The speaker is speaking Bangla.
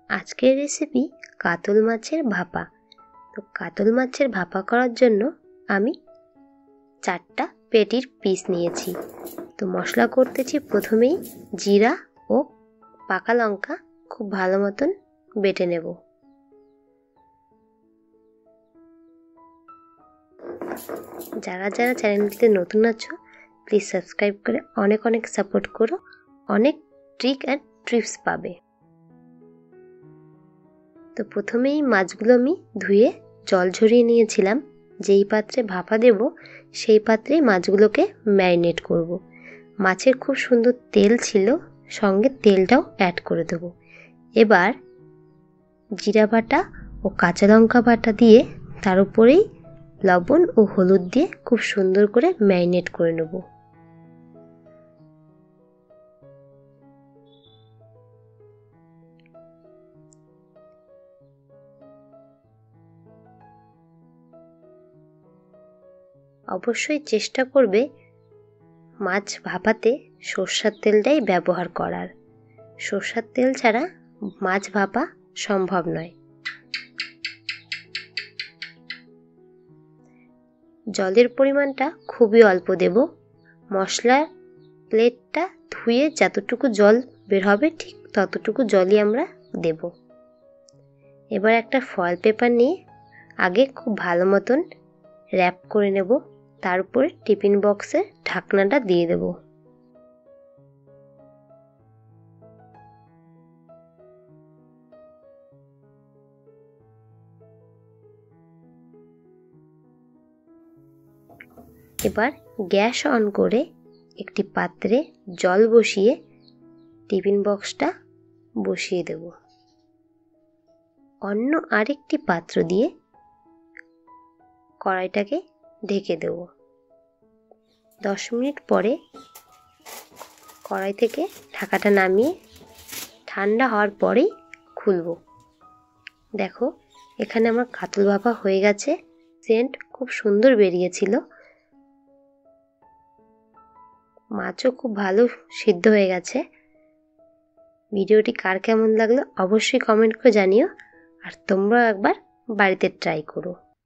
আজকের রেসিপি কাতল মাছের ভাপা। তো কাতল মাছের ভাপা করার জন্য আমি 4টা পেটির পিস নিয়েছি। তো মশলা করতেছি, প্রথমেই জিরা ও পাকা লঙ্কা খুব ভালো মতন বেটে নেব। যারা যারা চ্যানেলটিতে নতুন আছো প্লিজ সাবস্ক্রাইব করে অনেক অনেক সাপোর্ট করো, অনেক ট্রিক অ্যান্ড টিপস পাবে। তো প্রথমেই মাছগুলো আমি ধুয়ে জল ঝরিয়ে নিয়েছিলাম। যেই পাত্রে ভাপা দেব সেই পাত্রেই মাছগুলোকে ম্যারিনেট করব। মাছের খুব সুন্দর তেল ছিল, সঙ্গে তেলটাও অ্যাড করে দেব। এবার জিরা বাটা ও কাঁচা লঙ্কা বাটা দিয়ে তার উপরেই লবণ ও হলুদ দিয়ে খুব সুন্দর করে ম্যারিনেট করে নেব। অবশ্যই চেষ্টা করবে মাছ ভাপাতে সরষের তেলটাই ব্যবহার করার। সরষের তেল ছাড়া মাছ ভাপা সম্ভব নয়। জলের পরিমাণটা খুবই অল্প দেব। মশলার প্লেটটা ধুয়ে যতটুকু জল বের হবে ঠিক ততটুকু জলই আমরা দেব। এবার একটা ফয়েল পেপার নিয়ে আগে খুব ভালো মতন র্যাপ করে নেব, তার উপরে টিফিন বক্সের ঢাকনাটা দিয়ে দেব। এবার গ্যাস অন করে একটি পাত্রে জল বসিয়ে টিফিন বক্সটা বসিয়ে দেব। অন্য আরেকটি পাত্র দিয়ে কড়াইটাকে ঢেকে দেব। 10 মিনিট পরে কড়াই থেকে ঢাকাটা নামিয়ে ঠান্ডা হওয়ার পরেই খুলব। দেখো এখানে আমার কাতল ভাপা হয়ে গেছে। সেন্ট খুব সুন্দর বেরিয়েছিল। মাছও খুব ভালো সিদ্ধ হয়ে গেছে। ভিডিওটি কার কেমন লাগলো অবশ্যই কমেন্ট করে জানিও, আর তোমরাও একবার বাড়িতে ট্রাই করো।